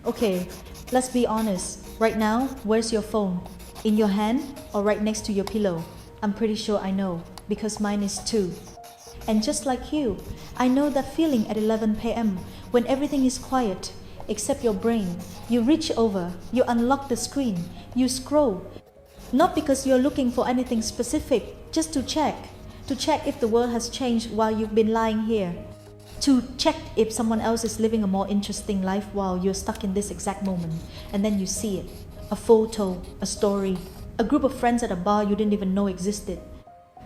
Okay, let's be honest. Right now, where's your phone? In your hand or right next to your pillow? I'm pretty sure I know, because mine is too. And just like you, I know that feeling at 11 p.m. when everything is quiet, except your brain. You reach over, you unlock the screen, you scroll. Not because you're looking for anything specific, just to check if the world has changed while you've been lying here. To check if someone else is living a more interesting life while you're stuck in this exact moment. And then you see it. A photo, a story, a group of friends at a bar you didn't even know existed.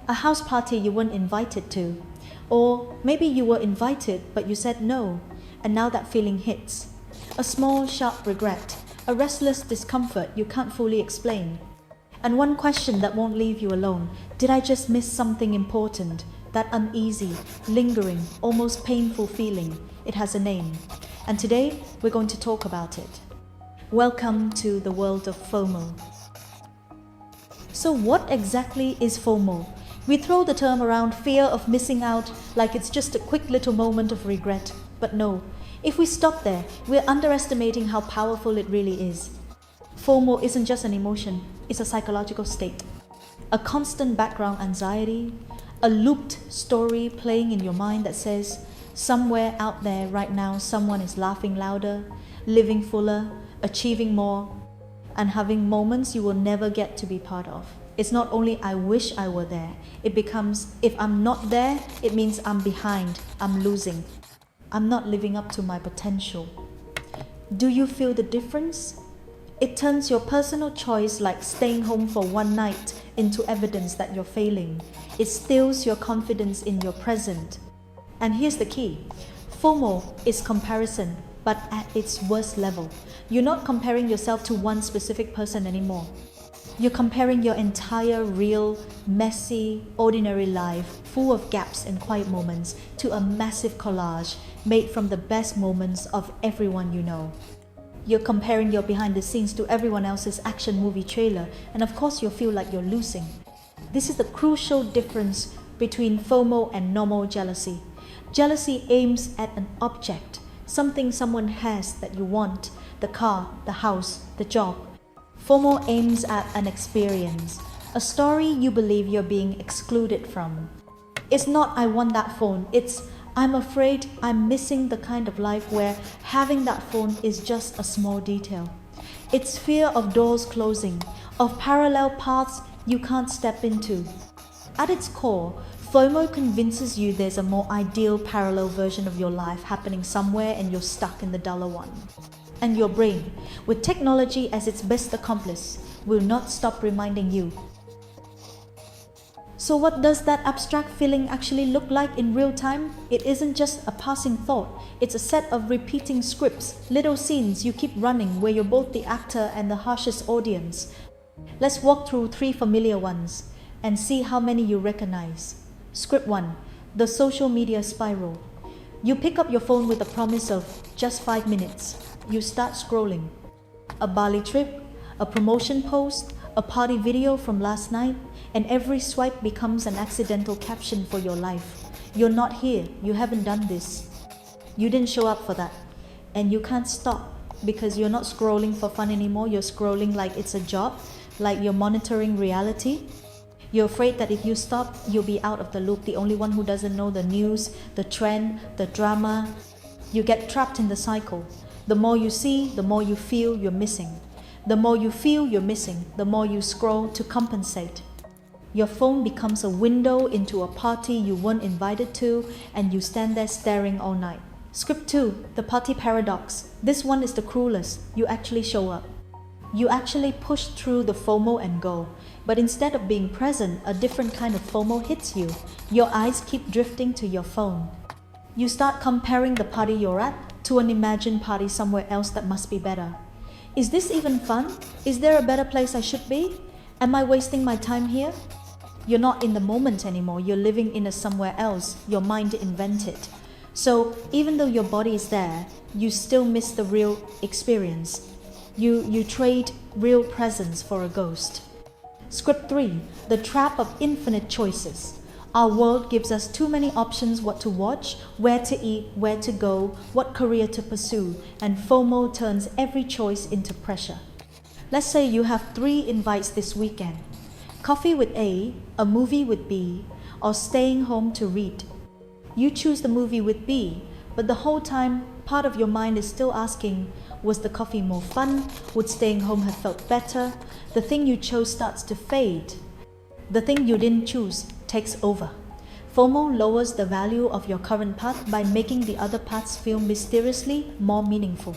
A house party you weren't invited to. Or maybe you were invited but you said no, and now that feeling hits. A small, sharp regret, a restless discomfort you can't fully explain. And one question that won't leave you alone: did I just miss something important? That uneasy, lingering, almost painful feeling. It has a name. And today, we're going to talk about it. Welcome to the world of FOMO. So what exactly is FOMO? We throw the term around, fear of missing out, like it's just a quick little moment of regret. But no, if we stop there, we're underestimating how powerful it really is. FOMO isn't just an emotion, it's a psychological state. A constant background anxiety, a looped story playing in your mind that says, somewhere out there right now someone is laughing louder, living fuller, achieving more, and having moments you will never get to be part of. It's not only I wish I were there, it becomes if I'm not there, it means I'm behind, I'm losing. I'm not living up to my potential. Do you feel the difference? It turns your personal choice, like staying home for one night, into evidence that you're failing. It steals your confidence in your present. And here's the key. FOMO is comparison, but at its worst level. You're not comparing yourself to one specific person anymore. You're comparing your entire real, messy, ordinary life, full of gaps and quiet moments, to a massive collage made from the best moments of everyone you know. You're comparing your behind the scenes to everyone else's action movie trailer, and of course you'll feel like you're losing. This is the crucial difference between FOMO and normal jealousy. Jealousy aims at an object, something someone has that you want, the car, the house, the job. FOMO aims at an experience, a story you believe you're being excluded from. It's not I want that phone, it's I'm afraid I'm missing the kind of life where having that phone is just a small detail. It's fear of doors closing, of parallel paths you can't step into. At its core, FOMO convinces you there's a more ideal parallel version of your life happening somewhere and you're stuck in the duller one. And your brain, with technology as its best accomplice, will not stop reminding you. So what does that abstract feeling actually look like in real time? It isn't just a passing thought. It's a set of repeating scripts, little scenes you keep running where you're both the actor and the harshest audience. Let's walk through 3 familiar ones and see how many you recognize. Script 1, the social media spiral. You pick up your phone with a promise of just 5 minutes. You start scrolling. A Bali trip, a promotion post, a party video from last night, and every swipe becomes an accidental caption for your life. You're not here, you haven't done this. You didn't show up for that. And you can't stop because you're not scrolling for fun anymore, you're scrolling like it's a job, like you're monitoring reality. You're afraid that if you stop, you'll be out of the loop, the only one who doesn't know the news, the trend, the drama. You get trapped in the cycle. The more you see, the more you feel you're missing. The more you feel you're missing, the more you scroll to compensate. Your phone becomes a window into a party you weren't invited to, and you stand there staring all night. Script 2, the party paradox. This one is the cruelest. You actually show up. You actually push through the FOMO and go. But instead of being present, a different kind of FOMO hits you. Your eyes keep drifting to your phone. You start comparing the party you're at to an imagined party somewhere else that must be better. Is this even fun? Is there a better place I should be? Am I wasting my time here? You're not in the moment anymore. You're living in a somewhere else your mind invented. So even though your body is there, you still miss the real experience. You trade real presence for a ghost. Script 3, the trap of infinite choices. Our world gives us too many options what to watch, where to eat, where to go, what career to pursue, and FOMO turns every choice into pressure. Let's say you have 3 invites this weekend: coffee with A, a movie with B, or staying home to read. You choose the movie with B, but the whole time, part of your mind is still asking, was the coffee more fun? Would staying home have felt better? The thing you chose starts to fade. The thing you didn't choose takes over. FOMO lowers the value of your current path by making the other paths feel mysteriously more meaningful.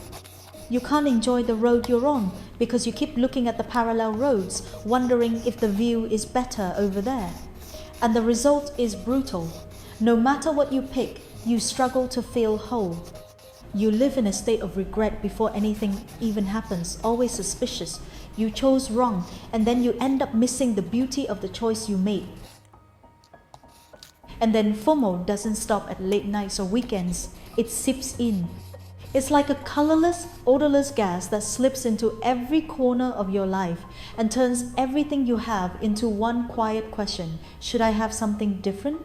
You can't enjoy the road you're on because you keep looking at the parallel roads, wondering if the view is better over there. And the result is brutal. No matter what you pick, you struggle to feel whole. You live in a state of regret before anything even happens, always suspicious. You chose wrong, and then you end up missing the beauty of the choice you made. And then FOMO doesn't stop at late nights or weekends. It seeps in. It's like a colorless, odorless gas that slips into every corner of your life and turns everything you have into one quiet question: should I have something different?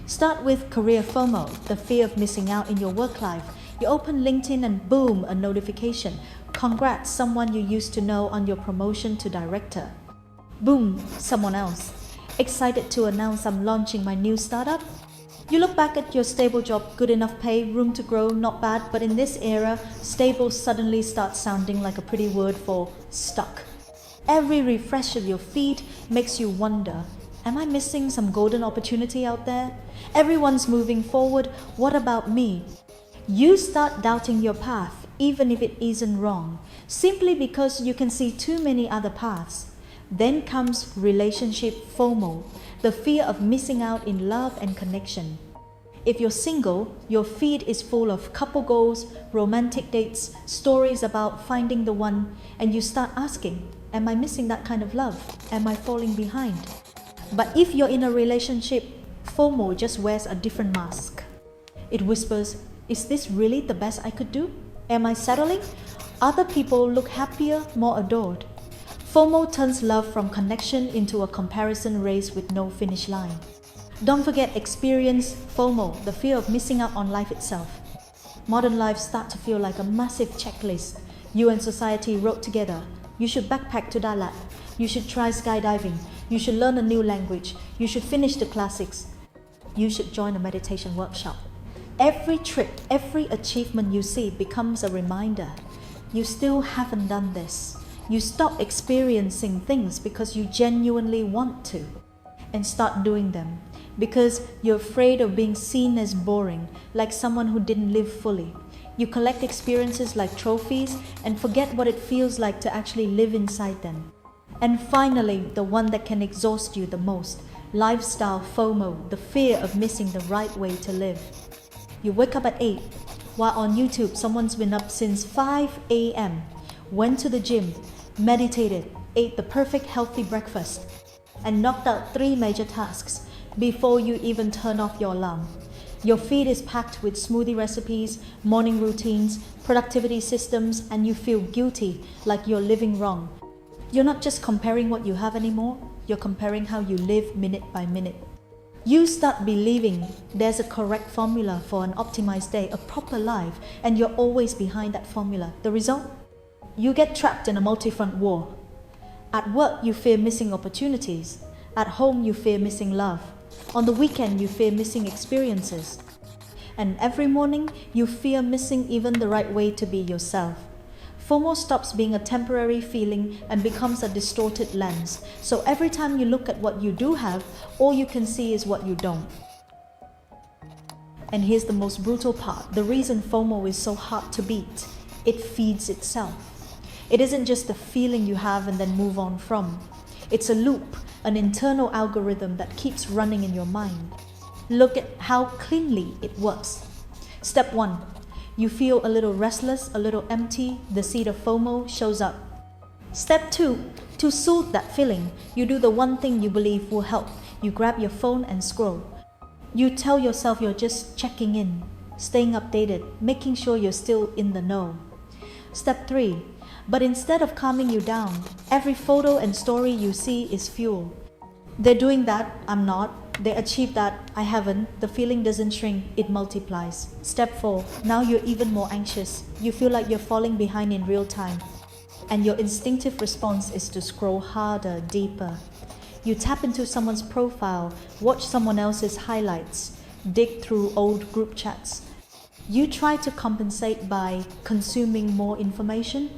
Start with career FOMO, the fear of missing out in your work life. You open LinkedIn and boom, a notification. Congrats, someone you used to know on your promotion to director. Boom, someone else. Excited to announce I'm launching my new startup? You look back at your stable job, good enough pay, room to grow, not bad, but in this era, stable suddenly starts sounding like a pretty word for stuck. Every refresh of your feed makes you wonder, am I missing some golden opportunity out there? Everyone's moving forward, what about me? You start doubting your path, even if it isn't wrong, simply because you can see too many other paths. Then comes relationship FOMO, the fear of missing out in love and connection. If you're single, your feed is full of couple goals, romantic dates, stories about finding the one, and you start asking, am I missing that kind of love? Am I falling behind? But if you're in a relationship, FOMO just wears a different mask. It whispers, is this really the best I could do? Am I settling? Other people look happier, more adored. FOMO turns love from connection into a comparison race with no finish line. Don't forget experience FOMO, the fear of missing out on life itself. Modern life starts to feel like a massive checklist. You and society wrote together. You should backpack to Dalat. You should try skydiving. You should learn a new language. You should finish the classics. You should join a meditation workshop. Every trip, every achievement you see becomes a reminder. You still haven't done this. You stop experiencing things because you genuinely want to, and start doing them because you're afraid of being seen as boring, like someone who didn't live fully. You collect experiences like trophies and forget what it feels like to actually live inside them. And finally, the one that can exhaust you the most, lifestyle FOMO, the fear of missing the right way to live. You wake up at 8, while on YouTube someone's been up since 5 a.m., went to the gym, meditated, ate the perfect healthy breakfast, and knocked out 3 major tasks before you even turn off your alarm. Your feed is packed with smoothie recipes, morning routines, productivity systems, and you feel guilty, like you're living wrong. You're not just comparing what you have anymore, you're comparing how you live minute by minute. You start believing there's a correct formula for an optimized day, a proper life, and you're always behind that formula. The result? You get trapped in a multi-front war. At work, you fear missing opportunities. At home, you fear missing love. On the weekend, you fear missing experiences. And every morning, you fear missing even the right way to be yourself. FOMO stops being a temporary feeling and becomes a distorted lens. So every time you look at what you do have, all you can see is what you don't. And here's the most brutal part. The reason FOMO is so hard to beat, it feeds itself. It isn't just a feeling you have and then move on from. It's a loop, an internal algorithm that keeps running in your mind. Look at how cleanly it works. Step 1. You feel a little restless, a little empty, the seed of FOMO shows up. Step 2. To soothe that feeling, you do the one thing you believe will help. You grab your phone and scroll. You tell yourself you're just checking in, staying updated, making sure you're still in the know. Step 3. But instead of calming you down, every photo and story you see is fuel. They're doing that, I'm not. they achieve that, I haven't, the feeling doesn't shrink, it multiplies. Step 4, now you're even more anxious. You feel like you're falling behind in real time. And your instinctive response is to scroll harder, deeper. You tap into someone's profile, watch someone else's highlights, dig through old group chats. You try to compensate by consuming more information,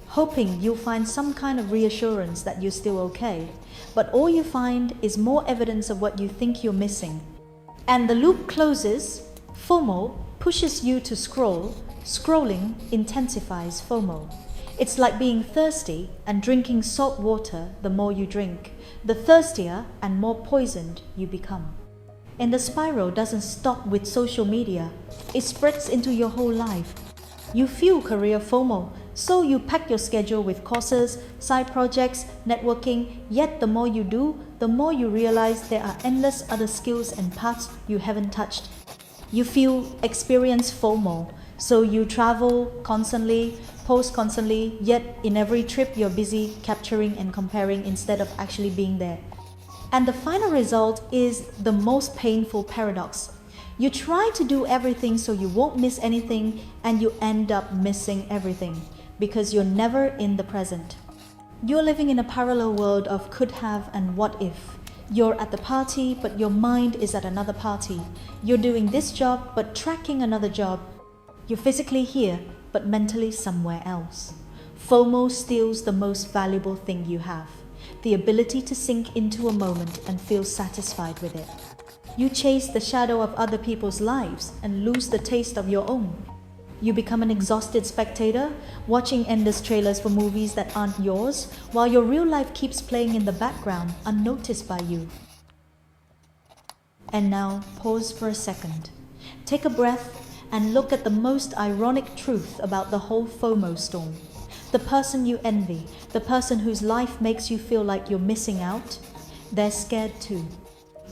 hoping you'll find some kind of reassurance that you're still okay. But all you find is more evidence of what you think you're missing. And the loop closes. FOMO pushes you to scroll. Scrolling intensifies FOMO. It's like being thirsty and drinking salt water. The more you drink, the thirstier and more poisoned you become. And the spiral doesn't stop with social media. It spreads into your whole life. You feel career FOMO, so you pack your schedule with courses, side projects, networking, yet the more you do, the more you realize there are endless other skills and paths you haven't touched. You experience FOMO, so you travel constantly, post constantly, yet in every trip you're busy capturing and comparing instead of actually being there. And the final result is the most painful paradox. You try to do everything so you won't miss anything, and you end up missing everything because you're never in the present. You're living in a parallel world of could have and what if. You're at the party, but your mind is at another party. You're doing this job, but tracking another job. You're physically here, but mentally somewhere else. FOMO steals the most valuable thing you have, the ability to sink into a moment and feel satisfied with it. You chase the shadow of other people's lives and lose the taste of your own. You become an exhausted spectator, watching endless trailers for movies that aren't yours, while your real life keeps playing in the background, unnoticed by you. And now, pause for a second. Take a breath and look at the most ironic truth about the whole FOMO storm. The person you envy, the person whose life makes you feel like you're missing out, they're scared too.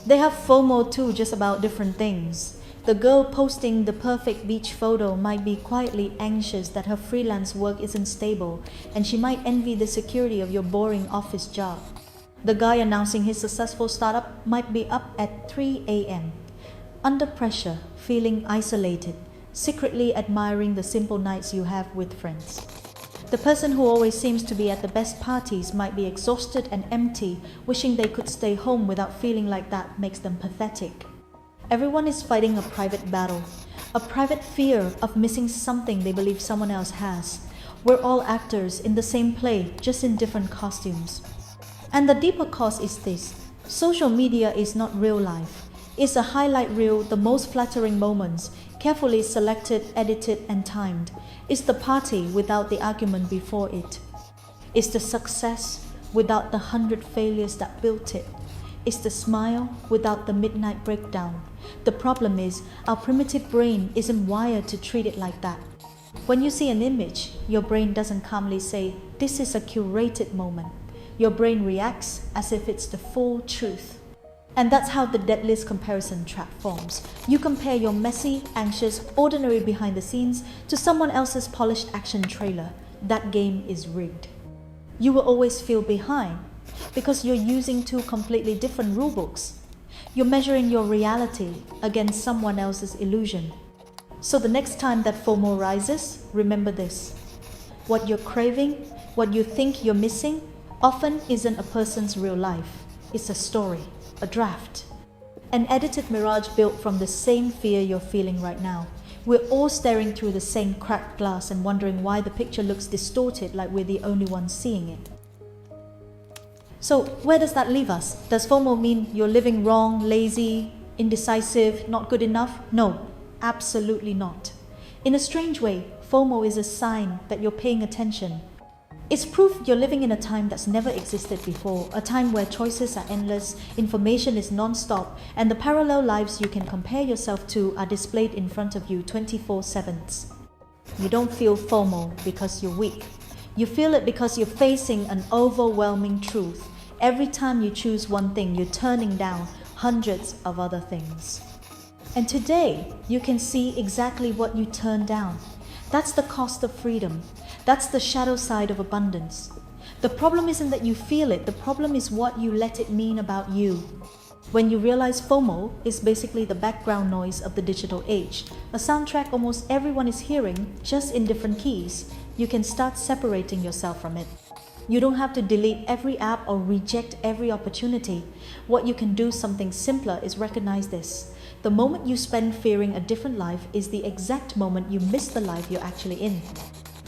They have FOMO too, just about different things. The girl posting the perfect beach photo might be quietly anxious that her freelance work isn't stable, and she might envy the security of your boring office job. The guy announcing his successful startup might be up at 3 a.m., under pressure, feeling isolated, secretly admiring the simple nights you have with friends. The person who always seems to be at the best parties might be exhausted and empty, wishing they could stay home without feeling like that makes them pathetic. Everyone is fighting a private battle, a private fear of missing something they believe someone else has. We're all actors in the same play, just in different costumes. And the deeper cause is this: social media is not real life. It's a highlight reel, the most flattering moments, carefully selected, edited, and timed. It's the party without the argument before it. It's the success without the 100 failures that built it. It's the smile without the midnight breakdown. The problem is, our primitive brain isn't wired to treat it like that. When you see an image, your brain doesn't calmly say, "This is a curated moment." Your brain reacts as if it's the full truth. And that's how the deadliest comparison trap forms. You compare your messy, anxious, ordinary behind the scenes to someone else's polished action trailer. That game is rigged. You will always feel behind because you're using two completely different rulebooks. You're measuring your reality against someone else's illusion. So the next time that FOMO rises, remember this: what you're craving, what you think you're missing, often isn't a person's real life. It's a story, a draft, an edited mirage built from the same fear you're feeling right now. We're all staring through the same cracked glass and wondering why the picture looks distorted, like we're the only ones seeing it. So where does that leave us? Does FOMO mean you're living wrong, lazy, indecisive, not good enough? No, absolutely not. In a strange way, FOMO is a sign that you're paying attention. It's proof you're living in a time that's never existed before, a time where choices are endless, information is non-stop, and the parallel lives you can compare yourself to are displayed in front of you 24/7. You don't feel FOMO because you're weak. You feel it because you're facing an overwhelming truth. Every time you choose one thing, you're turning down hundreds of other things. And today, you can see exactly what you turned down. That's the cost of freedom. That's the shadow side of abundance. The problem isn't that you feel it, the problem is what you let it mean about you. When you realize FOMO is basically the background noise of the digital age, a soundtrack almost everyone is hearing, just in different keys, you can start separating yourself from it. You don't have to delete every app or reject every opportunity. What you can do, something simpler, is recognize this. The moment you spend fearing a different life is the exact moment you miss the life you're actually in.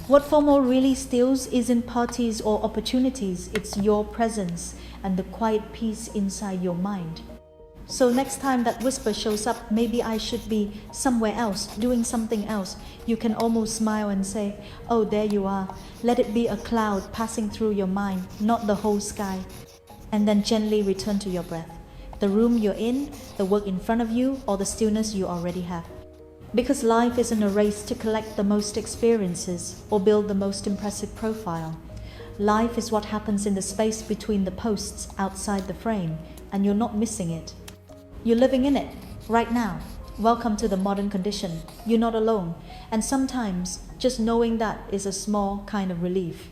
What FOMO really steals isn't parties or opportunities, it's your presence and the quiet peace inside your mind. So next time that whisper shows up, maybe I should be somewhere else, doing something else, you can almost smile and say, oh, there you are. Let it be a cloud passing through your mind, not the whole sky. And then gently return to your breath, the room you're in, the work in front of you, or the stillness you already have. Because life isn't a race to collect the most experiences or build the most impressive profile. Life is what happens in the space between the posts outside the frame, and you're not missing it. You're living in it, right now. Welcome to the modern condition. You're not alone. And sometimes, just knowing that is a small kind of relief.